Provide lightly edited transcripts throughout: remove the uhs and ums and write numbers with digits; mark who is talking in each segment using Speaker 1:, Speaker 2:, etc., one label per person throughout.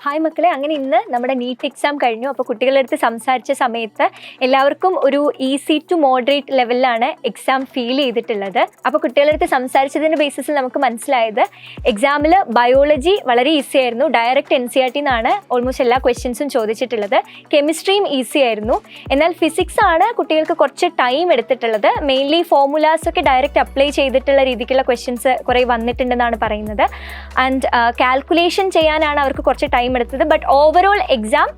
Speaker 1: Hi മക്കളെ, അങ്ങനെ ഇന്ന് നമ്മുടെ നീറ്റ് എക്സാം കഴിഞ്ഞു. അപ്പോൾ കുട്ടികളുടെ അടുത്ത് സംസാരിച്ച സമയത്ത് എല്ലാവർക്കും ഒരു ഈസി ടു മോഡറേറ്റ് ലെവലിലാണ് എക്സാം ഫീൽ ചെയ്തിട്ടുള്ളത്. അപ്പോൾ കുട്ടികളുടെ അടുത്ത് സംസാരിച്ചതിൻ്റെ ബേസിസിൽ നമുക്ക് മനസ്സിലായത് എക്സാമിൽ ബയോളജി വളരെ ഈസി ആയിരുന്നു. ഡയറക്റ്റ് NCERT എന്നാണ് ഓൾമോസ്റ്റ് എല്ലാ ക്വസ്റ്റ്യൻസും ചോദിച്ചിട്ടുള്ളത്. കെമിസ്ട്രിയും ഈസി ആയിരുന്നു. എന്നാൽ ഫിസിക്സ് ആണ് കുട്ടികൾക്ക് കുറച്ച് ടൈം എടുത്തിട്ടുള്ളത്. മെയിൻലി ഫോർമുലാസ് ഒക്കെ ഡയറക്റ്റ് അപ്ലൈ ചെയ്തിട്ടുള്ള രീതിക്കുള്ള ക്വസ്റ്റ്യൻസ് കുറേ വന്നിട്ടുണ്ടെന്നാണ് പറയുന്നത്. ആൻഡ് കാൽക്കുലേഷൻ ചെയ്യാനാണ് അവർക്ക് കുറച്ച് ടൈം എടുത്തത്. ബട്ട് ഓവറോൾ എക്സാം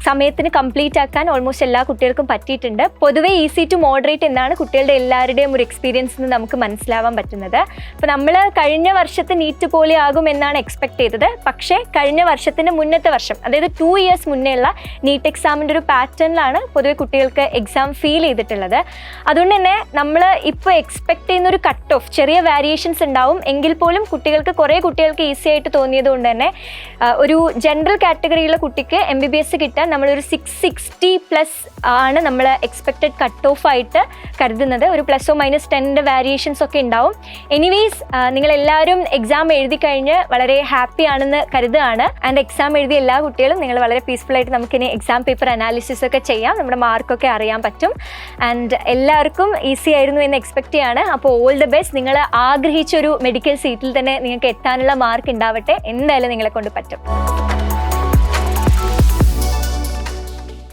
Speaker 1: സമയത്തിന് കംപ്ലീറ്റ് ആക്കാൻ ഓൾമോസ്റ്റ് എല്ലാ കുട്ടികൾക്കും പറ്റിയിട്ടുണ്ട്. പൊതുവേ ഈസി ടു മോഡറേറ്റ് എന്നാണ് കുട്ടികളുടെ എല്ലാവരുടെയും ഒരു എക്സ്പീരിയൻസ് എന്ന് നമുക്ക് മനസ്സിലാവാൻ പറ്റുന്നത്. അപ്പോൾ നമ്മൾ കഴിഞ്ഞ വർഷത്തെ നീറ്റ് പോലെ ആകും എന്നാണ് എക്സ്പെക്ട് ചെയ്തത്. പക്ഷേ കഴിഞ്ഞ വർഷത്തിൻ്റെ മുന്നത്തെ വർഷം, അതായത് 2 years മുന്നേ ഉള്ള നീറ്റ് എക്സാമിൻ്റെ ഒരു പാറ്റേണിലാണ് പൊതുവെ കുട്ടികൾക്ക് എക്സാം ഫീൽ ചെയ്തിട്ടുള്ളത്. അതുകൊണ്ട് തന്നെ നമ്മൾ ഇപ്പോൾ എക്സ്പെക്ട് ചെയ്യുന്ന ഒരു കട്ട് ഓഫ് ചെറിയ വേരിയേഷൻസ് ഉണ്ടാവും. എങ്കിൽ പോലും കുറേ കുട്ടികൾക്ക് ഈസി ആയിട്ട് തോന്നിയത് കൊണ്ട് തന്നെ ഒരു ജനറൽ കാറ്റഗറിയിലുള്ള കുട്ടിക്ക് MBBS കിട്ടാൻ നമ്മളൊരു 660+ ആണ് നമ്മൾ എക്സ്പെക്റ്റഡ് കട്ട് ഓഫ് ആയിട്ട് കരുതുന്നത്. ഒരു ±10 വേരിയേഷൻസ് ഒക്കെ ഉണ്ടാവും. എനിവേസ് നിങ്ങളെല്ലാവരും എക്സാം എഴുതി കഴിഞ്ഞ് വളരെ ഹാപ്പി ആണെന്ന് കരുതുകയാണ്. ആൻഡ് എക്സാം എഴുതിയ എല്ലാ കുട്ടികളും നിങ്ങൾ വളരെ പീസ്ഫുൾ ആയിട്ട് നമുക്കിനി എക്സാം പേപ്പർ അനാലിസിസ് ഒക്കെ ചെയ്യാം. നമ്മുടെ മാർക്കൊക്കെ അറിയാൻ പറ്റും. ആൻഡ് എല്ലാവർക്കും ഈസി ആയിരുന്നു എന്ന് എക്സ്പെക്ട് ചെയ്യാണ്. അപ്പോൾ ഓൾ ദ ബെസ്റ്റ്. നിങ്ങൾ ആഗ്രഹിച്ചൊരു മെഡിക്കൽ സീറ്റിൽ തന്നെ നിങ്ങൾക്ക് എത്താനുള്ള മാർക്ക് ഉണ്ടാവട്ടെ. എന്തായാലും നിങ്ങളെ കൊണ്ട് പറ്റും.